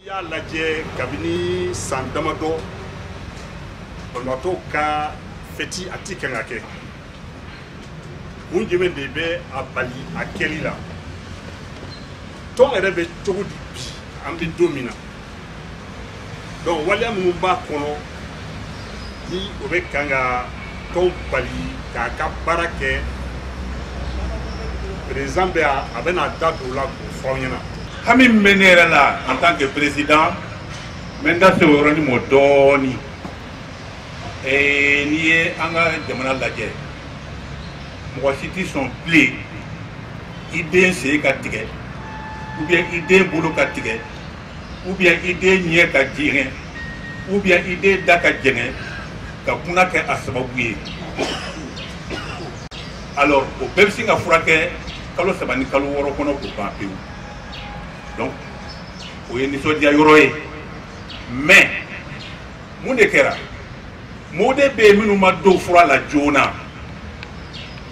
y'a lajɛ kabini san damadɔ banabaatɔ ka fɛti a ti kan ka kɛ kun jumɛn de bɛ a bali a kɛli la tɔn yɛrɛ bɛ cogo di bi an bɛ don min na donc waleya minnu b'a kɔnɔ ni o bɛ kan ka tɔn bali k'a ka baara kɛ président bɛ a bɛna da don o la k'o fɔ aw ɲɛna. Hami bɛ ne yɛrɛ la en tant que président n bɛ n da se o yɔrɔnin mɔ dɔɔni n'i ye an ka jamana lajɛ mɔgɔ si tɛ sɔn bilen i den sen ka tigɛ ou bien i den bolo ka tigɛ ou bien i den ɲɛ ka jɛngɛ ou bien i den da ka jɛngɛ ka kunna kɛ a sababu ye alors o bɛɛ bɛ se ka furakɛ kalo 3 ni kalo 6 kɔnɔ k'o ban pewu donc o ye nisɔndiya yɔrɔ ye mais mun de kɛra mɔgɔw de bɛ yen minnu ma don fura la joona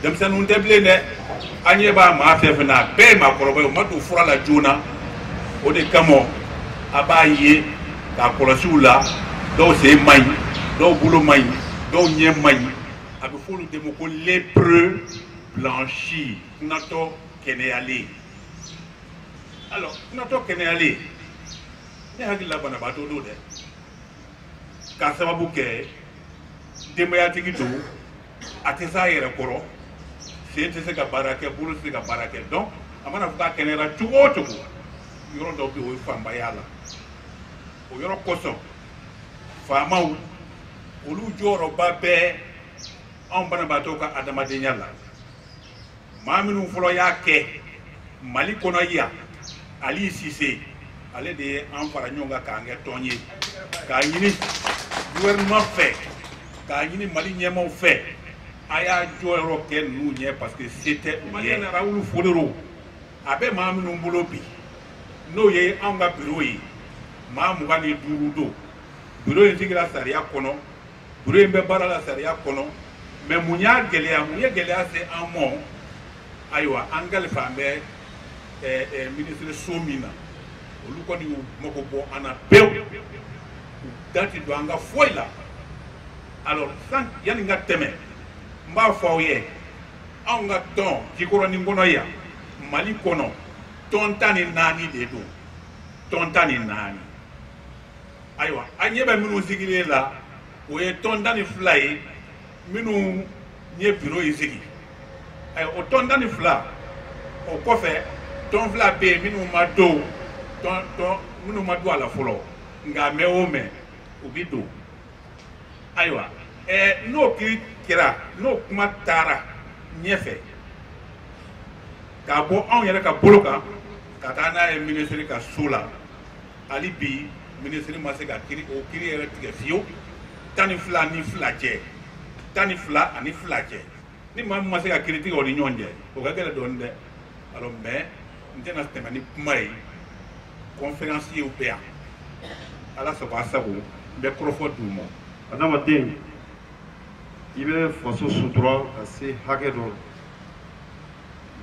denmisɛnninw tɛ bilen dɛ an ɲɛ b'a maa fɛn fɛn na a bɛɛ ye maakɔrɔba ye o ma don fura la joona o de kama a b'a ye k'a kɔlɔsi u la dɔw sen man ɲi dɔw bolo man ɲi dɔw ɲɛ man ɲi a bɛ fɔ olu de ma ko lépreux blanchi kunatɔ kɛnɛyalen alors kunatɔ kɛnɛyalen ne hakili la banabaatɔ don dɛ k'a sababu kɛ denbayatigi don a tɛ s'a yɛrɛ kɔrɔ sen tɛ se ka baara kɛ bolo tɛ se ka baara kɛ donc a mana fɔ k'a kɛnɛyara cogo o cogo yɔrɔ dɔw bɛ yen o ye fanbaya la o yɔrɔ kosɔn faamaw olu jɔyɔrɔba bɛ anw banabaatɔw ka adamadenya la maa minnu fɔlɔ y'a kɛ Mali kɔnɔ yan Ali Sise ale de ye an fara ɲɔgɔn kan k'an kɛ tɔn ye k'a ɲini gouvernement fɛ k'a ɲini Mali ɲɛmaaw fɛ a y'a jɔyɔrɔ kɛ ninnu ɲɛ parce que se tɛ u ye Raoul Folero a bɛ maa minnu bolo bi n'o ye anw ka bureau ye maa 25 don bureau in sigira sariya kɔnɔ bureau in bɛ baara la sariya kɔnɔ mais mun y'a gɛlɛya mun ye gɛlɛya se an ma ayiwa an kalifa an bɛ ministre so min na olu kɔni y'u mago bɔ an na pewu u da tɛ don an ka foyi la alors yanni n ka tɛmɛ n b'a fɔ aw ye anw ka tɔn Jikɔrɔni kɔnɔ yan Mali kɔnɔ tɔn 14 de don tɔn 14 ayiwa an ɲɛ bɛ minnu sigilen la o ye tɔn 12 ye minnu ye bureau in sigi o tɔn 12 o kɔfɛ tɔn 2 bɛ yen minnu ma don minnu ma don a la fɔlɔ nka mɛn o mɛn u bɛ don ayiwa n'o kiri kɛra n'o kuma taara ɲɛfɛ k'a bɔ anw yɛrɛ ka bolo kan ka taa n'a ye ministre ka so la hali bi ministre ma se ka o kiri yɛrɛ tigɛ fiyewu 12 ni 2 cɛ 12 ani 2 cɛ ni maa min ma se ka kiri tigɛ o ni ɲɔgɔn cɛ o ka gɛlɛn dɔɔni dɛ alors mais n tɛna tɛmɛ ni kuma ye conférenciers bɛ yan ala sago a sago n bɛ kɔrɔfɔ d'u ma. adamaden i bɛ faso sutura ka se hakɛ dɔ la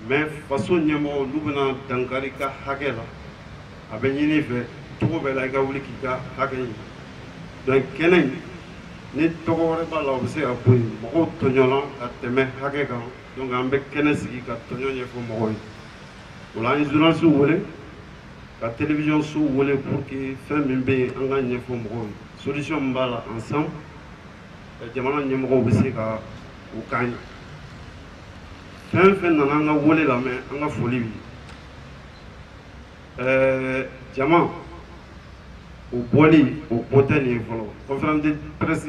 mais faso ɲɛmɔgɔ n'u bɛna dankari ka hakɛ la a bɛ ɲini fɛ cogo bɛɛ la i ka wuli k'i ka hakɛ ɲini donc kɛnɛ in ni tɔgɔ wɛrɛ b'a la o bɛ se ka bɔ yen mɔgɔw tɔɲɔla ka tɛmɛ hakɛ kan donc an bɛ kɛnɛ sigi ka tɔɲɔ ɲɛfɔ mɔgɔw ye o la an ye journaliste wele ka télévision so wele pour que fɛn min bɛ yen an ka ɲɛfɔ mɔgɔw ye solution min b'a la ensemble jamana ɲɛmɔgɔw bɛ se ka o k'an ye fɛn fɛn nana an ka wele lamɛn an ka foli bi jama o bɔli o ko tɛ nin ye fɔlɔ conférence de presse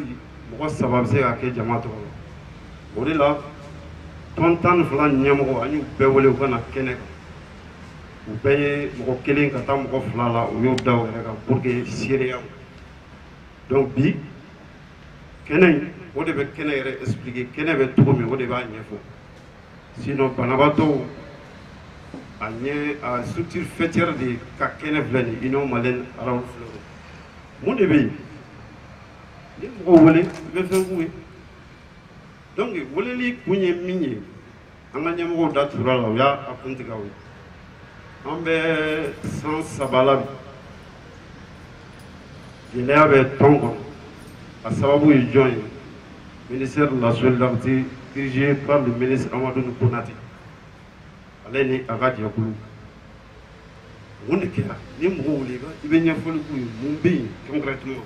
mɔgɔ 3 bɛ se ka kɛ jama tɔgɔ la o de la tɔn 12 ɲɛmɔgɔ an y'u bɛɛ wele u ka na kɛnɛ kan u bɛɛ ye mɔgɔ 1 ka taa mɔgɔ 2 la u y'o da u yɛrɛ kan pour que seereya donc bi kɛnɛ in o de bɛ kɛnɛ yɛrɛ expliquer kɛnɛ bɛ cogo min o de b'a ɲɛfɔ sinon banabaatɔw a ɲɛ a structure fêtière de ka kɛnɛ filɛ nin Union Malienne Raoul Folero mun de bɛ yen ni mɔgɔw wele i bɛ fɛn f'u ye donc weleli kun ye min ye an ka ɲɛmɔgɔw da tugura la u y'a kun tigɛ aw ye an bɛ 103 la bi gɛlɛya bɛ tɔn kɔnɔ a sababu ye jɔn ye ministère de la solidarité dirigé par le ministre Amadou Konate ale ni a ka jɛkulu mun de kɛra ni mɔgɔ wuli i bɛ ɲɛfɔli k'u ye mun bɛ yen concrètement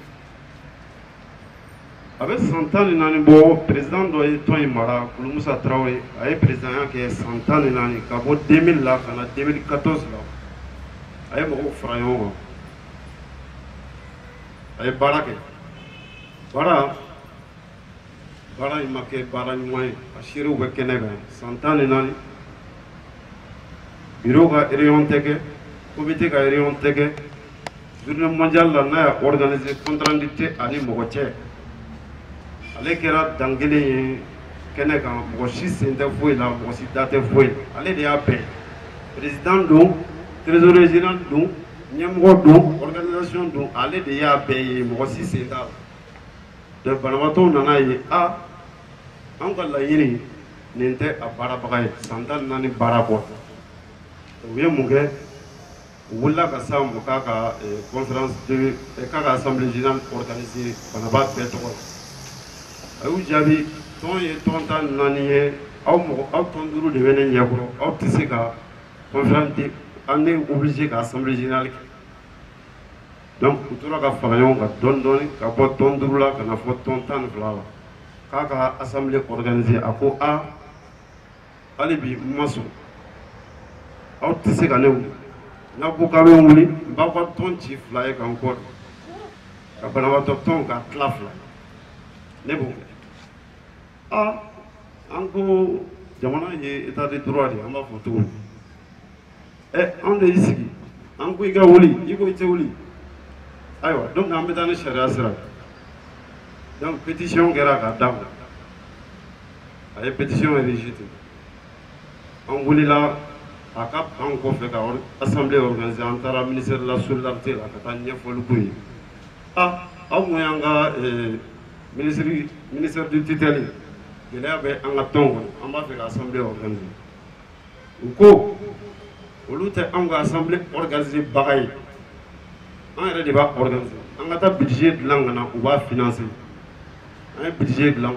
a bɛ san 14 bɔ président dɔ ye tɔn in mara Kulu Musa Traoré a ye présidenya kɛ san 14 ka bɔ 2000 la ka na 2014 la a ye mɔgɔw fara ɲɔgɔn kan a ye baara kɛ baara in ma kɛ baara ɲuman ye a seerew bɛ kɛnɛ kan san 14 bureau ka réunion tɛ kɛ comité ka réunion tɛ kɛ journée mondiale la n'a y'a organisé compte rendu tɛ ani mɔgɔ cɛ ale kɛra dan kelen ye kɛnɛ kan mɔgɔ si sen tɛ foyi la mɔgɔ si da tɛ foyi la ale de y'a bɛɛ président don trésorier général don ɲɛmɔgɔ don organisation don ale de y'a bɛɛ ye mɔgɔ si sen t'a la donc banabaatɔw nana ye an ka laɲini nin tɛ a baarabaga ye san 14 baara kɔ u ye mun kɛ u wulila ka s'an ma k'a ka conférence k'a ka assemblée générale organisée banabaa bɛɛ tɔgɔ la a y'u jaabi tɔn ye tɔn 14 ye aw tɔn 5 de bɛ ne ɲɛkɔrɔ aw tɛ se ka conférence an est obligé ka assemblée générale kɛ donc u tora ka fara ɲɔgɔn kan dɔɔni dɔɔni ka bɔ tɔn 5 la ka na fɔ tɔn 12 la k'a ka assemblée organisée a ko hali bi n ma sɔn aw tɛ se ka ne wuli n'a ko k'aw bɛ n wuli n b'aw ka tɔn ci 2 ye k'an kɔ ka banabaatɔ tɔn ka tila 2 ne b'o kɛ an ko jamana ye état de droit de an b'a fɔ cogo min an de y'i sigi an ko i ka wuli i ko i tɛ wuli ayiwa donc an bɛ taa ni sariya sira donc pétition kɛra k'a dabila a ye pétition rejeté an wulila a ka an kɔfɛ ka assemblée organisée an taara ministère de la solidarité la ka taa ɲɛfɔli k'u ye aw mun y'an ka ministère du tutelle gɛlɛya bɛ an ka tɔn kɔnɔ an b'a fɛ ka assemblée organisée u ko olu tɛ anw ka assemblée organisée baga ye an yɛrɛ de b'a organisé an ka taa budget dilan ka na u b'a financé an ye budget dilan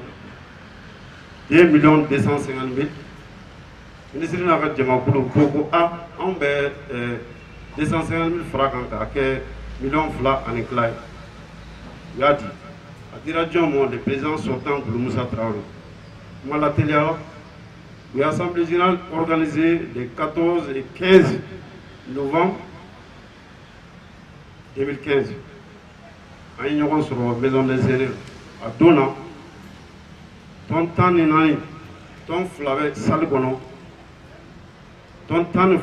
2 250 000 ministre n'a ka jamakulu ko anw bɛ 250 000 fara kan k'a kɛ 2 ani tila ye u y'a di a dira jɔn ma le président sortant Kulu Musa Traoré kuma la teliya u ye assemblée générale organisée les 14 et 15 novembre 2015 an ye ɲɔgɔn sɔrɔ maison des aînés a don na tɔn 14 tɔn 2 bɛ salle kɔnɔ tɔn 12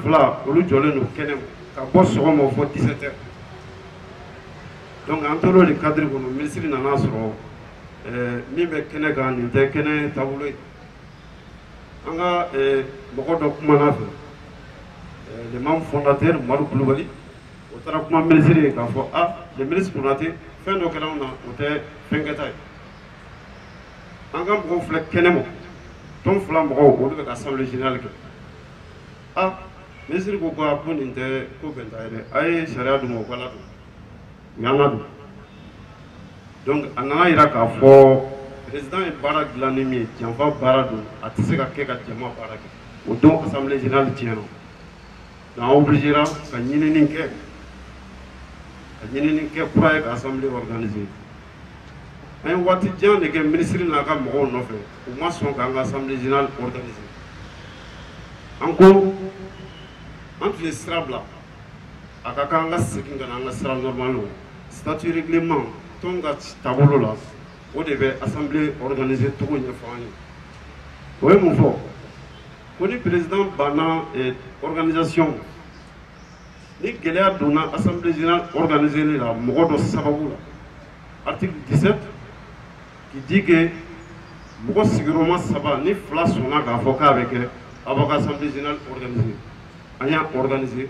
olu jɔlen don kɛnɛ ma ka bɔ sɔgɔma fɔ 17 heures donc an tor'o de cadre kɔnɔ ministre nana sɔrɔ min bɛ kɛnɛ kan nin tɛ kɛnɛ taabolo ye an ka mɔgɔ dɔ kumana fɛ le membre fondateur Umaru Kulubali o taara kuma ministre ye k'a fɔ le ministre Konate fɛn dɔ kɛra anw na o tɛ fɛn kɛta ye an ka mɔgɔw filɛ kɛnɛ ma tɔn 2 mɔgɔw olu bɛ ka assemblée générale kɛ ministre ko ko nin tɛ ko bɛnta ye dɛ a ye sariya d'u ma u ka ladon u y'an ladon donc a nana yira k'a fɔ président ye baara dilan ni min ye janfa baara don a tɛ se ka kɛ ka jama baara kɛ o don assemblée générale tiɲɛna donc an obligera ka ɲinini kɛ kura ye ka assemblée organisée an ye waati jan de kɛ ministre n'a ka mɔgɔw nɔfɛ u ma sɔn k'an ka assemblée générale organisée an ko an tun ye sira bila a ka kan an ka segin ka na an ka sira normal la statut règlement tɔn ka taabolo la o de bɛ assemblée organisée cogo ɲɛfɔ an ye o ye mun fɔ ko ni président banna organisation ni gɛlɛya donna assemblée générale organisée la mɔgɔ dɔ sababu la article 17 qui dit que mɔgɔ sigiyɔrɔma 3 ni 2 sɔnna k'a fɔ k'a bɛ kɛ a b'a ka assemblée générale organisée an y'a organisé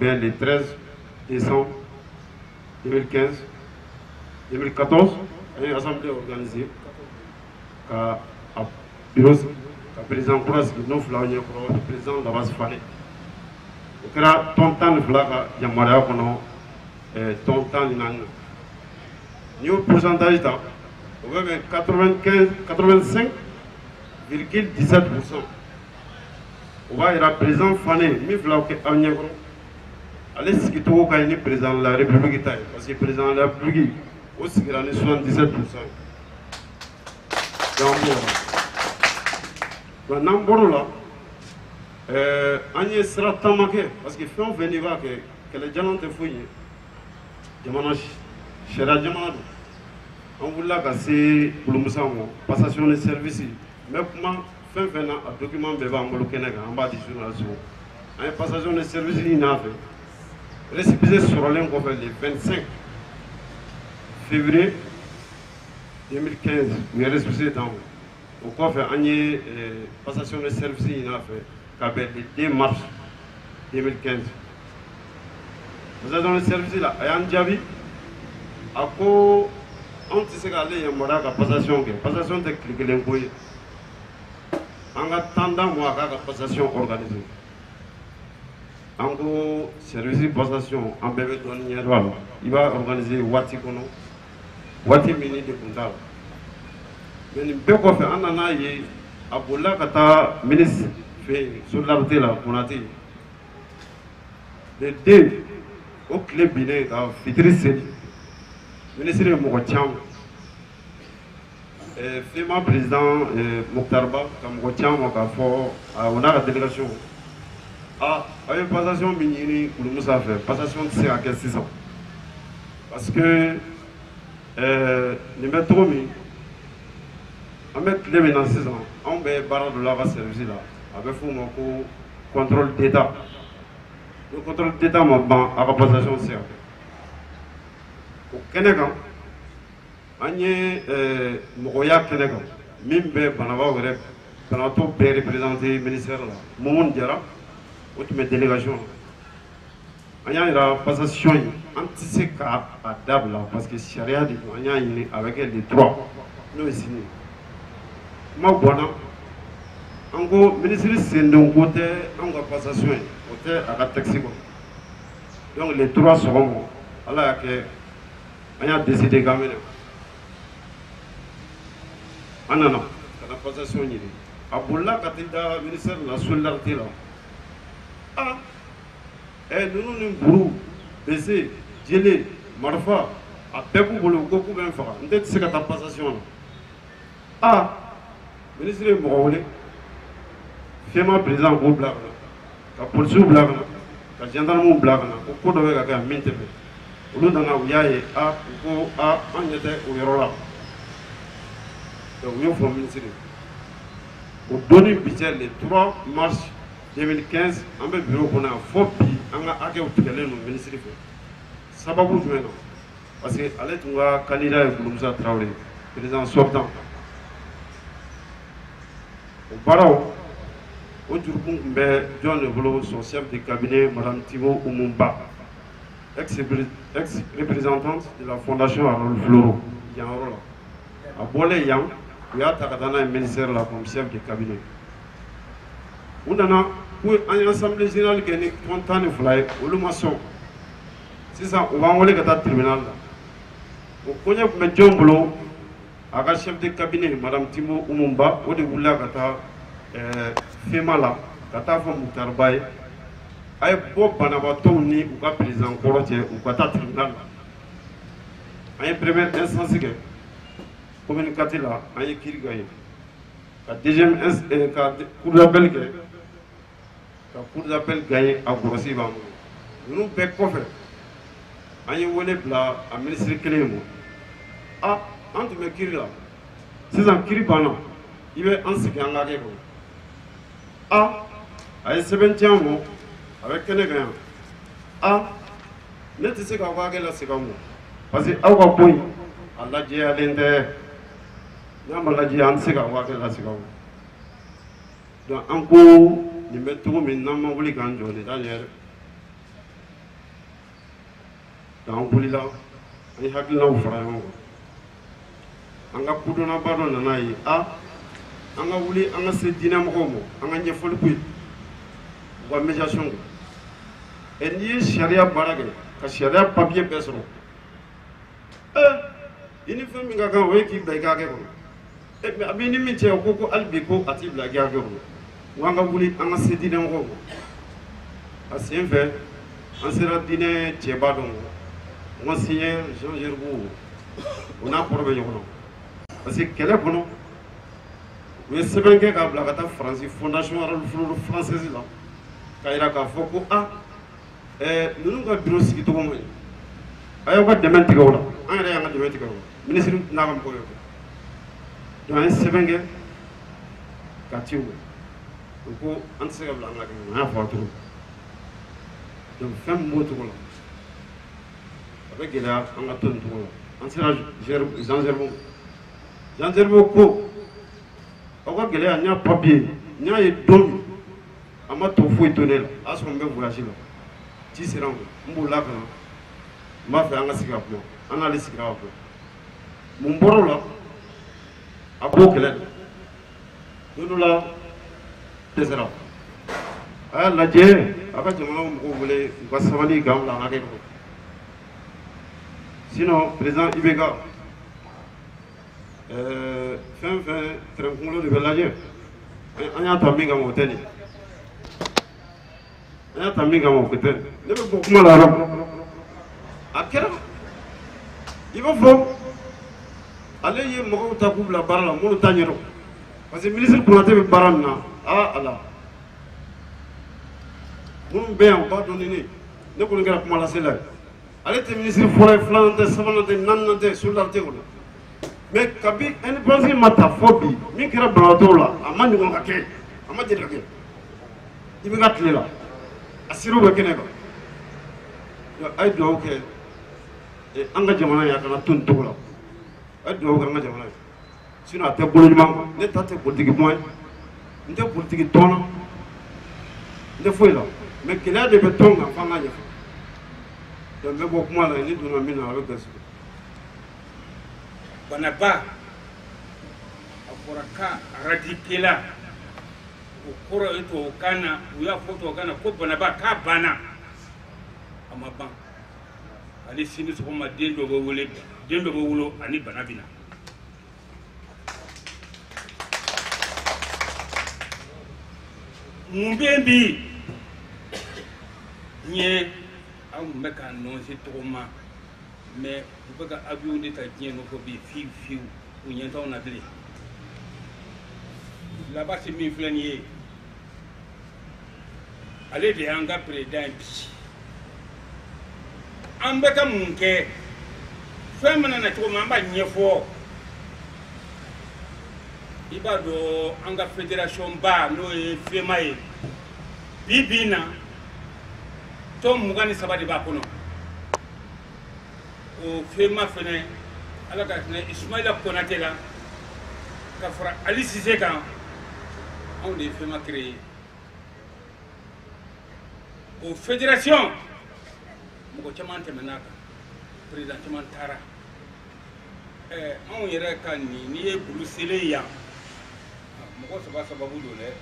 vers le 13 décembre 2015 2014 an ye assemblée organisée ka bureau ka président kura sigi n'o 2 ɲɛkɔrɔ le président Labas Fane o kɛra tɔn 12 ka yamaruya kɔnɔ ton tan ni nan ni au pourcentage ta o be 85,17%. O va ira président Fane mi fla ke awnyegro ale sigi to ka ni président de la République ta parce que président de la République o sigira ni 77%. Donc nan boro la anye sera tamake parce que fɛn o fɛn n'i b'a kɛ kɛlɛjalan tɛ foyi ye jamana sariya jamana don an wulila ka se Bulumusa ma passation de service mais kuma fɛn fɛn na a document bɛɛ b'an bolo kɛnɛ kan an b'a di journaliste an ye passation de service ɲini a fɛ récépissé sɔrɔlen kɔfɛ le 25 février 2015 u ye récépissé d'an ma o kɔfɛ an ye passation de service ɲini a fɛ ka bɛn le 2 mars 2015 passation de service la a y'an jaabi a ko anw tɛ se k'ale yamaruya ka passation kɛ passation tɛ tile kelen ko ye an ka temps d'a ma a k'a ka passation organiser an ko service passation an bɛɛ bɛ dɔɔni ɲɛ dɔn a la i b'a organiser waati kɔnɔ waati min ni degun t'a la mais nin bɛɛ kɔfɛ an nana ye a bolila ka taa ministre fɛ yen solidarité la Konate le 2 o tile binnen ka fitiri seli ministre ye mɔgɔ caman FEMA président Mokhtar Ba ka mɔgɔ caman k'a fɔ o n'a ka délégation aw ye passation min ɲini Bulumusa fɛ passation tɛ se ka kɛ sisan parce que nin bɛ cogo min an bɛ tile min na sisan anw bɛ baara dɔ la a ka service la a bɛ f'o ma ko contrôle d'état ni contrôle d'état ma ban a ka passation tɛ se ka kɛ o kɛnɛ kan an ye mɔgɔya kɛnɛ kan min bɛ banabaatɔ bɛɛ représenté ministère la Mumu Jara o tun bɛ délégation na an y'a yira passation ye an tɛ se k'a dabila parce que sariya de don an y'a ɲini a bɛ kɛ le 3 n'o ye sini kuma bɔnna an ko ministre sendon ko tɛ an ka passation ye o tɛ a ka texte kɔnɔ donc le 3 sɔgɔma ala y'a kɛ an y'a décidé k'an bɛna an nana ka na passation ɲini a bolila ka t'i da ministère de la solidarité la ninnu ni buru bese jele marifa a bɛɛ b'u bolo ko k'u bɛ n faga n tɛ se ka taa passation na ministre ye mɔgɔ wele FEMA président k'o bila ka na ka policiers bila ka na ka gendarmew bila ka na ko dɔ bɛ ka kɛ yan min tɛ bɛn olu nana u y'a ye u ko an ɲɛ tɛ o yɔrɔ la donc u y'o fɔ ministre ye o donni bi cɛ le 3 mars 2015 an bɛ bureau kɔnɔ yan fo bi an ka hakɛw tigɛlen don ministre fɛ sababu jumɛn na parce que ale tun ka candidat ye Bulumusa Tarawele président sortant o baaraw o jurukun tun bɛ jɔn de bolo son chef de cabinet madame Timo Umunba ex-représentante de la fondation Harold Floro yan yɔrɔ la a bɔlen yan u y'a ta ka taa n'a ye ministère la comme chef de cabinet u nana ko an ye assemblée générale kɛ ni tɔn 12 ye olu ma sɔn sisan u b'an wele ka taa tribunal la o koɲɛ tun bɛ jɔn bolo a ka chef de cabinet madame Timo Umunba o de wulila ka taa FEMA la ka taa fɔ Mokhtar Ba ye a ye bɔ banabaatɔw ni u ka président kɔrɔ cɛ u ka taa tribunal la an ye première instance kɛ commune 4 la an ye kiiri gagné ka deuxième ka cour d'appel kɛ ka cour d'appel gagné a gɔlɔsi b'an bolo ninnu bɛɛ kɔfɛ an ye wele bila a ministre kelen ma an tun bɛ kiiri la sisan kiiri banna i bɛ an sigi an ka hakɛ kɔnɔ a ye sɛbɛn ci an ma a bɛ kɛnɛ kan yan ne tɛ se k'aw ka hakɛ lasegin aw ma parce que aw ka ko in a lajɛyalen tɛ n'a ma lajɛ an tɛ se k'aw ka hakɛ lasegin aw ma donc an ko nin bɛ cogo min n'an ma wuli k'an jɔ nin t'a ɲɛ dɛ donc an wulila an ye hakilinaw fara ɲɔgɔn kan an ka kodɔnnaba dɔ nana ye an ka wuli an ka se diinɛmɔgɔw ma an ka ɲɛfɔli k'u ye u ka médiation kɛ n'i ye sariya baara kɛ ka sariya papier bɛɛ sɔrɔ i ni fɛn min ka kan o ye k'i bila i ka hakɛ kɔnɔ mais a b'i ni min cɛ o ko hali bi ko a t'i bila i ka hakɛ kɔnɔ n ko an ka wuli an ka se diinɛmɔgɔw ma a sen fɛ an sera diinɛ cɛba dɔ ma Monseigneur Jean Gerbeau o n'a kɔrɔ bɛ ɲɔgɔn na parce que kɛlɛ kɔnɔ u ye sɛbɛn kɛ k'a bila ka taa Faransi fondation arabe française la k'a yira k'a fɔ ko ninnu ka bureau sigi cogo man ɲi a y'aw ka dɛmɛ tigɛ o la an yɛrɛ y'an ka dɛmɛ tigɛ o la ministre n'a ka mɔgɔw ye donc an ye sɛbɛn kɛ ka ci o ma o ko an tɛ se ka bila an ka kɛnɛ an y'a fɔ a cogo donc fɛn min b'o cogo la a bɛ gɛlɛya an ka to nin cogo la an sera Jean Gerbeau ko aw ka gɛlɛya n y'a papier n y'a ye don min a ma tɔ foyi to ne la a y'a sɔrɔ n bɛ voyage la ci sera n ma n b'o lakana n b'a fɛ an ka sigi ka kuma an n'ale sigira ka kuma mun bɔra o la a b'o kɛlɛ de don dɔ la dɛsɛra a y'a lajɛ a ka jamana mɔgɔw wele u ka sabali k'an bila an hakɛ kɔnɔ sinon président IBK fɛn fɛn terrain kunkolo de bɛ lajɛ an y'a ta min kama o tɛ nin an y'a ta min kama o tɛ nin ne bɛ bɔ kuma la yɔrɔ a kɛra i b'a fɔ ale ye mɔgɔw ta k'u bila baara la minnu t'a ɲɛdɔn parce que ministre Konate bɛ baara min na ala minnu bɛ yan u b'a dɔn ni ne kɔni kɛra kuma lase la ale tɛ ministre fɔlɔ ye filanan tɛ sabanan tɛ naaninan tɛ solidarité kɔnɔ mais kabi indépendance ma ta fɔ bi min kɛra banabaatɔw la a ma ɲɔgɔn ka kɛ a ma deli ka kɛ i bɛ ka tile la a siraw bɛ kɛnɛ kan a ye dugawu kɛ an ka jamana ye a kana to nin cogo la a ye dugawu kɛ an ka jamana ye sinon a tɛ bolo ɲuman ne ta tɛ politique kuma ye n tɛ politique tɔn na n tɛ foyi la mais gɛlɛya de bɛ tɔn kan f'an ka ɲɛfɔ donc n bɛ bɔ kuma la ni donna min na a bɛ gasi Banaba a fɔra ka radiqué la o kɔrɔ ye tubabukan na u y'a fɔ tubabukan na ko Banaba k'a banna a ma ban ale sini sɔgɔma den dɔ bɛ wolo ani bana bɛ na mun bɛ yen bi n ye an tun bɛ k'a nɔnsi tɔgɔ ma mais u bɛ ka avion de ta diɲɛ nɔfɛ bi fiyewu u ɲɛ t'anw na bilen labasi min filɛ nin ye ale de y'an ka président ye bi an bɛ ka mun kɛ fɛn mana na cogo min an b'a ɲɛfɔ i b'a dɔn an ka fédération ba n'o ye FEMA ye bi na tɔn 23 de b'a kɔnɔ o FEMA fɛnɛ ala ka hinɛ Ismaïla Konate la ka fara Ali Cissé kan anw de ye FEMA créé o fédération mɔgɔ caman tɛmɛna kan président caman taara anw yɛrɛ ka nin n'i ye Burusele yan mɔgɔ saba sababu don dɛ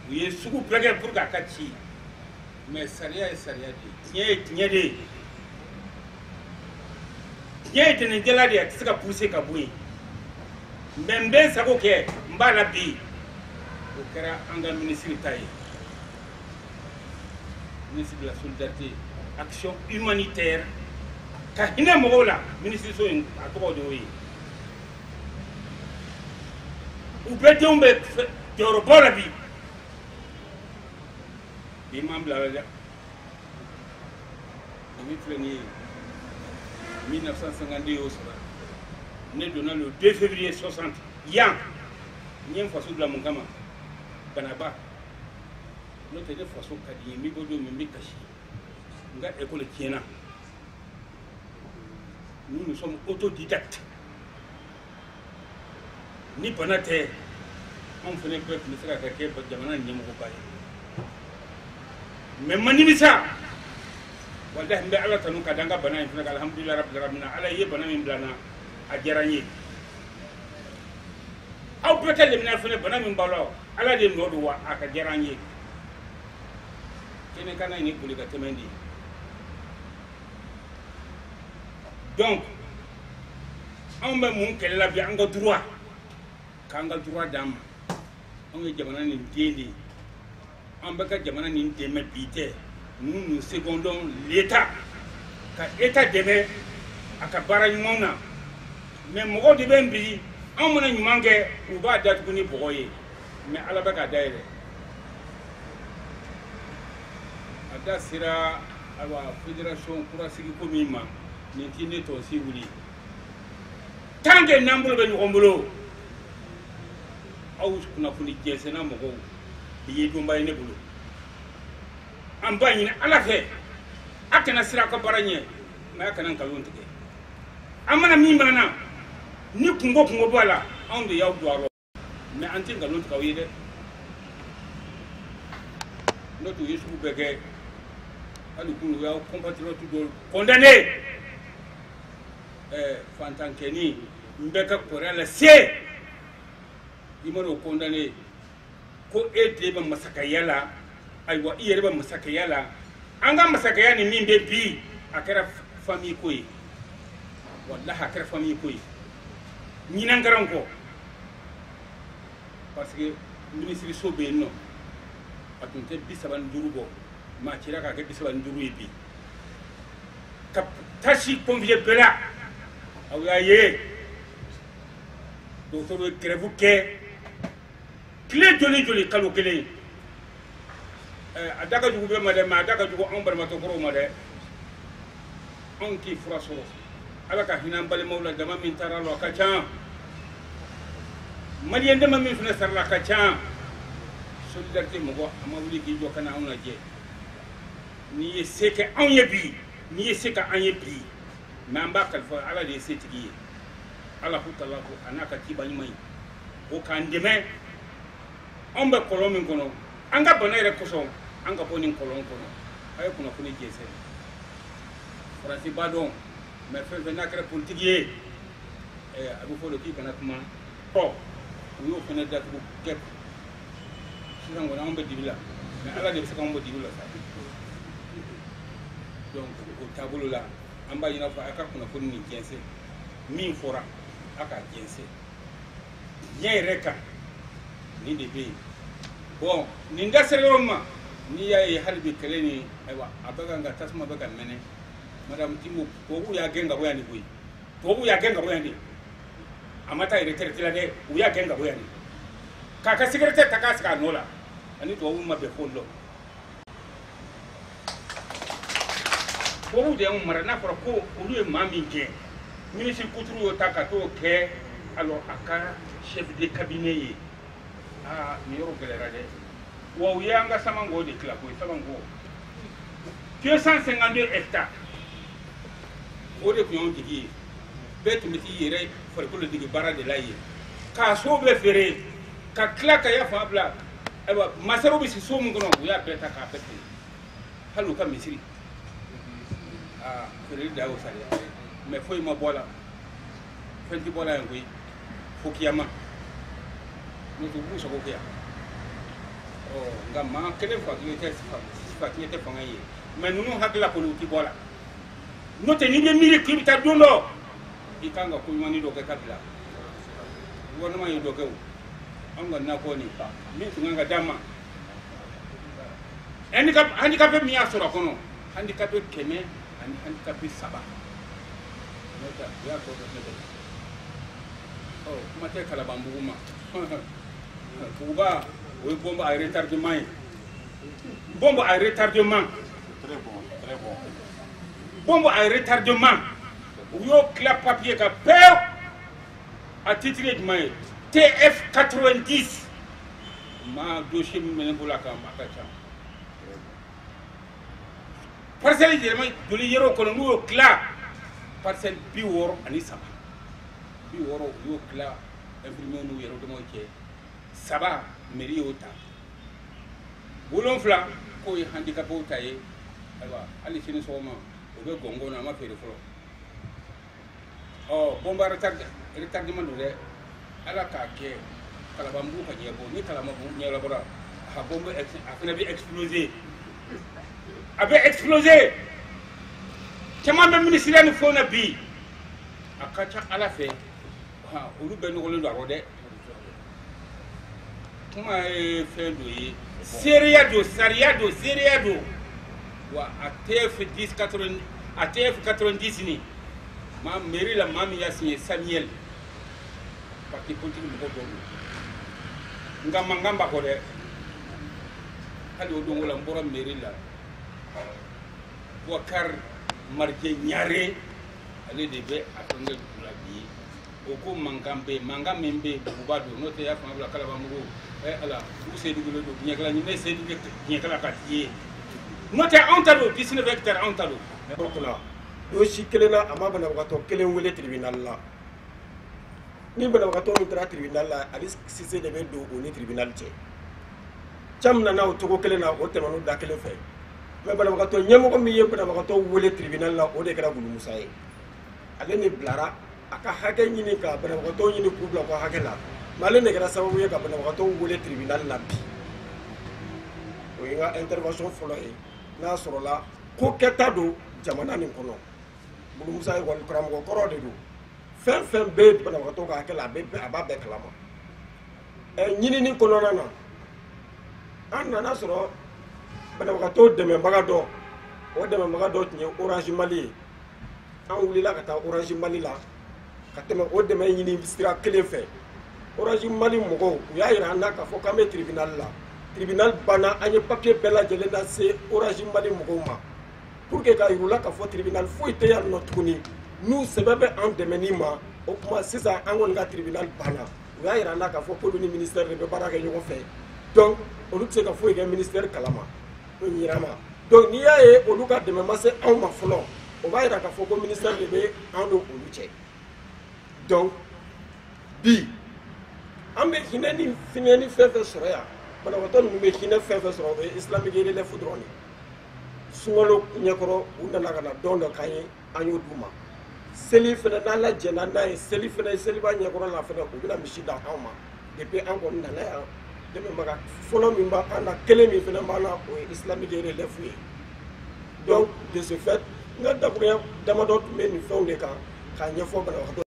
u ye sugu bɛɛ kɛ pour que a ka ci mais sariya ye sariya de ye tiɲɛ ye tiɲɛ de ye tiɲɛ ye tɛnɛnjɛla de ye a tɛ se ka pousser ka bɔ yen mais n bɛ n sago kɛ n b'a la bi o kɛra an ka ministre ta ye ministre de la solidarité action humanitaire ka hinɛ mɔgɔw la ministre so in a tɔgɔ de y'o ye u bɛɛ denw bɛ jɔyɔrɔbaw la bi bi m'an bila la dɛ o min filɛ nin ye 1952 y'o sɔrɔ ne donna le 2 février 60 yan n ye n faso bila mun kama Banaba n'o tɛ ne faso ka di n ye n bɛ bɔ don min n bɛ kasi n ka école tiɲɛna nous sommes autodidactes ni bana tɛ anw fana bɛɛ tun bɛ se ka kɛ jamana ɲɛmɔgɔba ye mais man nimisa wallahi n bɛ ala tanu ka da n ka bana in fana kan alhamdulilayi rabbil alamin ala ye bana min bila n na a diyara n ye aw bɛɛ ka lemina fana bana min b'aw la ala de nɔ don wa a ka diyara n ye kɛnɛ kana ni boli ka tɛmɛ de donc anw bɛ mun kɛlɛla bi an ka droit k'an ka droit d'an ma anw ye jamana nin den de ye an bɛ ka jamana nin dɛmɛ bi tɛ nous secondons l'état ka état dɛmɛ a ka baara ɲumanw na mais mɔgɔw de bɛ bi anw mana ɲuman kɛ u b'a datugu ni bɔgɔ ye mais ala bɛ k'a dayɛlɛ a da sera ayiwa fédération kurasigi ko min ma nin tɛ ne tɔnsi wuli tant que n'an bolo bɛ ɲɔgɔn bolo aw kunnafoni jɛnsɛnna mɔgɔw i ye donba ye ne bolo an b'a ɲini ala fɛ a kana sira ka baara ɲɛ mais a kana nkalon tigɛ an mana min b'an na ni kungo b'a la anw de y'aw don a rɔ mais an tɛ nkalon tigɛ aw ye dɛ n'o tɛ u ye sugu bɛɛ kɛ hali kun u y'aw compatriotes dɔw condamné fantankɛni n bɛ ka kɔrɔya la se i mana o condamné ko e de bɛ masakɛya la ayiwa i yɛrɛ bɛ masakɛya la an ka masakɛya ni min bɛ bi a kɛra famille ko ye walahi a kɛra famille ko ye ɲinan kɛra n kɔ parce que ministre so bɛ yen nɔ a tun tɛ 35 bɔ maa cira k'a kɛ 35 ye bi ka tasi convier bɛɛ la aw y'a ye dɔgɔtɔrɔ ye grève kɛ tile joli kalo kelen a da ka jugu bɛɛ ma dɛ mais a da ka jugu anw balimatɔkɔrɔw ma dɛ anw tɛ fura sɔrɔ ala ka hinɛ an balimaw la dama min taara la a ka ca maliyɛn dama min fana sarala a ka ca solidarité mɔgɔ a ma wuli k'i jɔ ka na anw lajɛ n'i ye se kɛ anw ye bi n'i ye se ka an ye bi mais an b'a kalifa ala de ye setigi ye ala ko tala ko a n'a ka ciba ɲuman ye o k'an dɛmɛ anw bɛ kɔlɔn min kɔnɔ an ka bana yɛrɛ kosɔn an ka bɔ nin kɔlɔn kɔnɔ a ye kunnafoni jɛnsɛn faransi b'a dɔn mais fɛn fɛn n'a kɛra politiki ye a bɛ fɔ de k'i kana kuma ɔ u y'o fana datugu kɛ sisan kɔni anw bɛ dibi la mais ala de bɛ se k'anw bɔ dibi la sa donc o taabolo la an b'a ɲin'a fɔ a ka kunnafoni nin jɛnsɛn min fɔra a k'a jɛnsɛn diɲɛ yɛrɛ kan nin de bɛ yen bon nin da sera yɔrɔ ma n'i y'a ye hali bi kɛlɛ nin ayiwa a bɛ ka nka tasuma bɛ ka mɛnɛ madame Timo tubabuw y'a gɛn ka bɔ yan de koyi tubabuw y'a gɛn ka bɔ yan de a ma taa retraite la dɛ u y'a gɛn ka bɔ yan de k'a ka secrétaire ta k'a sigi a nɔ la ani tubabuw ma bɛn fɔli la tubabuw de y'anw mara n'a fɔra ko olu ye maa min gɛn ministre Kuturu y'o ta ka t'o kɛ alors a ka chef de cabinet ye nin yɔrɔ gɛlɛyara dɛ wa u ye an ka Samango de tila koyi Samango 252 hectares o de tun y'anw tigi ye bɛɛ tun bɛ t'i yɛrɛ farikolo dege baara de la yen k'a so bɛɛ feere ka tila ka yafa bila ayiwa masaraw bɛ si so min kɔnɔ u y'a bɛɛ ta k'a bɛɛ feere hali u ka misiri feereli da y'o sa dɛ mais foyi ma bɔ a la fɛn tɛ bɔ a la yan koyi fo kiyama n'o tɛ u b'u sago kɛ yan nka maa kelen fatiɲɛ tɛ fanga ye mais ninnu hakili la kɔni u tɛ bɔ a la n'o tɛ n'i bɛ miiri k'i bɛ taa don dɔ i kan ka ko ɲumanni dɔ kɛ ka bila gouvernement ye dɔ kɛ o anw ka nakɔ nin min tun kan ka d'an ma handicapé min y'a sɔrɔ a kɔnɔ handicapé 100 ani handicapé 3 n'o tɛ u y'a tɔ ne bɛ kuma tɛ Kalabanbugu ma Buguba o ye bombe à retardement ye bombe à retardement très bon bombe à retardement u y'o tila papier kan pewu a titre ye jumɛn ye TF 90 ma dossier min bɛ ne bolo a kan a ka ca parcelle yɛlɛma joli yɛrɛw kɔnɔ n'u y'o tila parcelle 63 60 u y'o tila infirmier n'u yɛrɛ damaw cɛ 3 mairie y'o ta 7 k'o ye handicapé ta ye ayiwa hali sini sɔgɔma o bɛ gɔngɔn na a ma feere fɔlɔ bombe retardement don dɛ ala k'a kɛ Kalabanbugu ka ɲɛbɔ ni Kalabanbugu ɲɛbɔra a bombe a fana bɛ exploser a bɛ exploser caman bɛ ministère ni fɛnw na bi a ka ca ala fɛ olu bɛɛ nɔgɔlen don a rɔ dɛ kuma ye fɛn dɔ ye seereya don sariya don seereya don wa a TF 90 ni mairie la maa min y'a signé Samuel parti politique mɔgɔ dɔw don nka mankan b'a kɔ dɛ hali o don o la n bɔra mairie la Boubacar Marjɛ Ɲare ale de bɛ a fɛngɛ dugu la bi o ko mankan bɛ yen mankan min bɛ yen buguba don n'o tɛ y'a fanga bila Kalabanbugu ala u Seydou de don Ɲɛkala ɲinɛ Seydou de Ɲɛkala ka ci ye n'o tɛ anw ta don 19 hectares anw ta don. o si kelen na a ma banabagatɔ kelen wele tribunal la ni banabagatɔ min taara tribunal la Ali Sise de bɛ don o ni tribunal cɛ cam nana o cogo kelen na o tɛmɛn'o da kelen fɛ mais banabagatɔ ɲɛmɔgɔ min ye banabagatɔ wele tribunal la o de kɛra Gulu Musa ye ale ni bilara a ka hakɛ ɲini ka banabagatɔ ɲini k'u bila ko hakɛ la mais ale de kɛra sababu ye ka banabagatɔ wele tribunal la bi o ye n ka intervention fɔlɔ ye n'a sɔrɔla ko kɛta don jamana nin kɔnɔ Gulu Musa ye ekɔli karamɔgɔ kɔrɔ de don fɛn fɛn bɛ banabagatɔ ka hakɛ la a b'a bɛɛ kalama ɲinini kɔnɔna na an nana sɔrɔ banabagatɔ dɛmɛbaga dɔ o dɛmɛbaga dɔ tun ye Orange Mali ye an wulila ka taa Orange Mali la ka tɛmɛ o dɛmɛ ɲini sira kelen fɛ Orange Mali mɔgɔw u y'a yira an na k'a fɔ k'an bɛ tribunal la tribunal banna an ye papier bɛɛ lajɛlen lase Orange Mali mɔgɔw ma pour que ka yir'u la k'a fɔ tribunal foyi tɛ yan nɔ tuguni n'u sɛbɛn bɛ an dɛmɛni ma o kuma sisan an kɔni ka tribunal banna u y'a yira an na k'a fɔ k'olu ni ministère de bɛ baara kɛ ɲɔgɔn fɛ donc olu tɛ se ka foyi kɛ ministère kalama o ɲira ma donc n'i y'a ye olu ka dɛmɛ ma se anw ma fɔlɔ o b'a yira k'a fɔ ko ministère de bɛ an ni olu cɛ donc bi an bɛ hinɛ ni finɛ ni fɛn fɛn sɔrɔ yan banabagatɔ ninnu bɛ hinɛ fɛn fɛn sɔrɔ o ye islamique relève dɔrɔn de sunkalo ɲɛkɔrɔ u nana ka na dɔn dɔ k'an ye an y'o d'u ma seli fɛnɛ n'an lajɛna n'a ye seli fɛnɛ seliba ɲɛkɔrɔ la fɛnɛ u bɛna misi da anw ma depuis an kɔni nana yan dɛmɛbaga fɔlɔ min b'an na kelen min fɛnɛ b'an na o ye islamique relève ye donc de ce fait n ka dakuruya damadɔ tun bɛ nin fɛnw de kan k'a ɲɛfɔ banabagatɔ